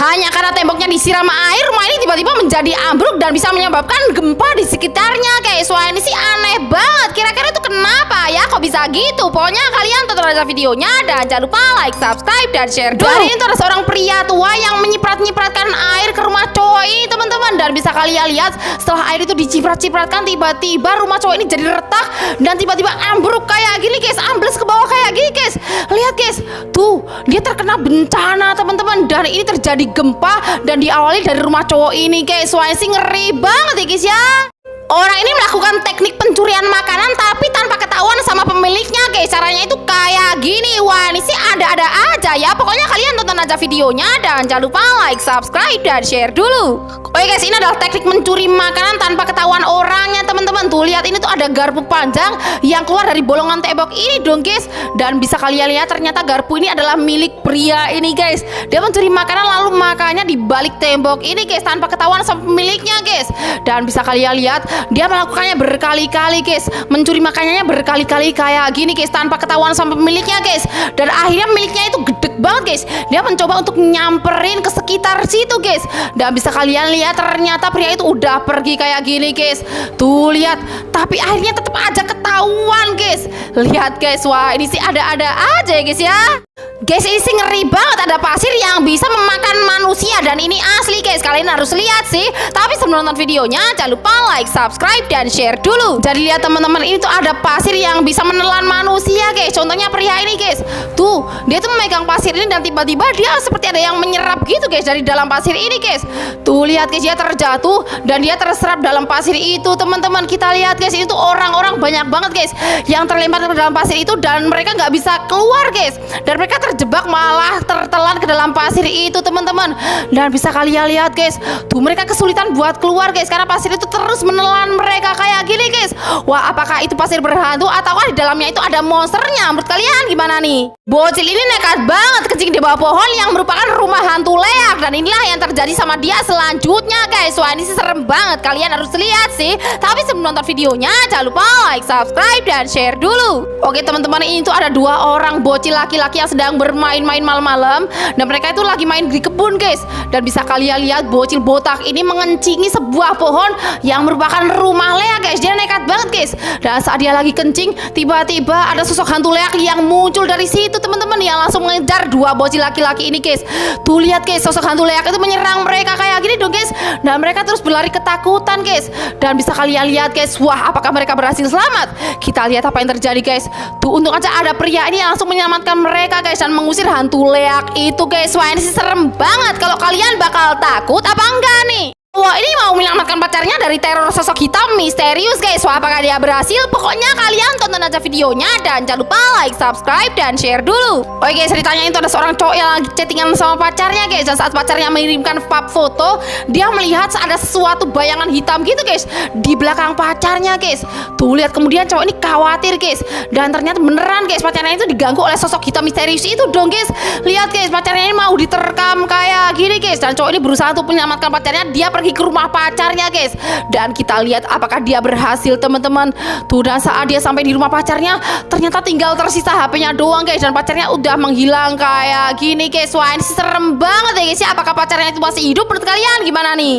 Hanya karena temboknya disiram air, rumah ini tiba-tiba menjadi ambruk dan bisa menyebabkan gempa di sekitarnya, guys. Wah, ini sih aneh banget. Kira-kira itu kenapa ya? Kok bisa gitu? Pokoknya kalian tonton aja videonya dan jangan lupa like, subscribe, dan share dulu. Dan ini tuh ada seorang pria tua yang menyiprat-nyipratkan air ke rumah cowok ini, teman-teman. Dan bisa kalian lihat setelah air itu diciprat-cipratkan, tiba-tiba rumah cowok ini jadi retak dan tiba-tiba ambruk kayak gini, guys. Ambles ke bawah kayak gini, guys. Lihat, guys. Tuh, dia terkena bencana, teman-teman. Dan ini terjadi gempa dan diawali dari rumah cowok ini, guys. Wah, sih ngeri banget ya, guys ya. Orang ini melakukan teknik pencurian makanan tapi tanpa ketahuan sama pemiliknya, guys. Caranya itu kayak gini. Wah, ini sih ada-ada aja ya. Pokoknya kalian tonton aja videonya dan jangan lupa like, subscribe, dan share dulu. Oke, guys, ini adalah teknik mencuri makanan tanpa ketahuan orangnya, teman-teman. Tuh, lihat ini tuh ada garpu panjang yang keluar dari bolongan tembok ini dong, guys. Dan bisa kalian lihat ternyata garpu ini adalah milik pria ini, guys. Dia mencuri makanan lalu makannya di balik tembok ini, guys, tanpa ketahuan sama pemiliknya, guys. Dan bisa kalian lihat dia melakukannya berkali-kali, guys. Mencuri makanannya berkali-kali kayak gini, guys, tanpa ketahuan sama pemiliknya, guys. Dan akhirnya miliknya itu gede banget, guys. Dia mencoba untuk nyamperin ke sekitar situ, guys. Dan bisa kalian lihat ternyata pria itu udah pergi kayak gini, guys. Tuh, lihat. Tapi akhirnya tetap aja ketahuan, guys. Lihat, guys. Wah, ini sih ada-ada aja ya, guys ya. Guys, ini sih ngeri banget. Ada pasir yang bisa memakan manusia dan ini asli, guys. Kalian harus lihat sih. Tapi sebelum nonton videonya jangan lupa like, subscribe, dan share dulu. Jadi lihat, teman-teman, ini tuh ada pasir yang bisa menelan manusia, guys. Contohnya pria ini, guys. Tuh, dia tuh memegang pasir ini dan tiba-tiba dia seperti ada yang menyerap gitu, guys, dari dalam pasir ini, guys. Tuh, lihat, guys, dia terjatuh dan dia terserap dalam pasir itu, teman-teman. Kita lihat, guys, itu orang-orang banyak banget, guys, yang terlempar ke dalam pasir itu dan mereka nggak bisa keluar, guys. Dan mereka terjebak malah tertelan ke dalam pasir itu, teman-teman. Dan bisa kalian lihat, guys, tuh mereka kesulitan buat keluar, guys, karena pasir itu terus menelan mereka kayak gini, guys. Wah, apakah itu pasir berhantu ataukah di dalamnya itu ada monsternya? Menurut kalian gimana nih? Bocil ini nekat banget kencing di bawah pohon yang merupakan rumah hantu leak dan inilah yang terjadi sama dia selanjutnya, guys. Wah, ini sih serem banget. Kalian harus lihat sih. Tapi sebelum nonton videonya jangan lupa like, subscribe, dan share dulu. Oke, teman-teman, ini tuh ada dua orang bocil laki-laki yang sedang bermain-main malam-malam dan mereka itu lagi main di kebun, guys. Dan bisa kalian lihat bocil botak ini mengencingi sebuah pohon yang merupakan rumah leak, guys. Dia nekat banget, guys. Dan saat dia lagi kencing, tiba-tiba ada sosok hantu leak yang muncul dari situ, teman-teman, yang langsung mengejar dua bocil laki-laki ini, guys. Tuh, lihat, guys, sosok hantu leak itu menyerang mereka kayak gini dong, guys. Dan mereka terus berlari ketakutan, guys. Dan bisa kalian lihat, guys, wah, apakah mereka berhasil selamat? Kita lihat apa yang terjadi, guys. Tuh, untung aja ada pria ini yang langsung menyelamatkan mereka, guys, dan mengusir hantu leak itu, guys. Wah, ini sih serem banget. Kalau kalian bakal takut apa enggak nih? Wah, ini mau menyelamatkan pacarnya dari teror sosok hitam misterius, guys. Wah, apakah dia berhasil? Pokoknya kalian tonton aja videonya dan jangan lupa like, subscribe, dan share dulu. Oke, guys, ceritanya itu ada seorang cowok yang lagi chattingan sama pacarnya, guys. Dan saat pacarnya mengirimkan pap foto, dia melihat ada sesuatu bayangan hitam gitu, guys, di belakang pacarnya, guys. Tuh, lihat, kemudian cowok ini khawatir, guys. Dan ternyata beneran, guys, pacarnya itu diganggu oleh sosok hitam misterius itu dong, guys. Lihat, guys, pacarnya ini mau diterkam kayak gini, guys. Dan cowok ini berusaha untuk menyelamatkan pacarnya. Dia pergi ke rumah pacarnya, guys. Dan kita lihat apakah dia berhasil, teman-teman. Tuh, dan saat dia sampai di rumah pacarnya, ternyata tinggal tersisa HP-nya doang, guys. Dan pacarnya udah menghilang kayak gini, guys. Wah, ini serem banget ya, guys ya. Apakah pacarnya itu masih hidup? Menurut kalian gimana nih?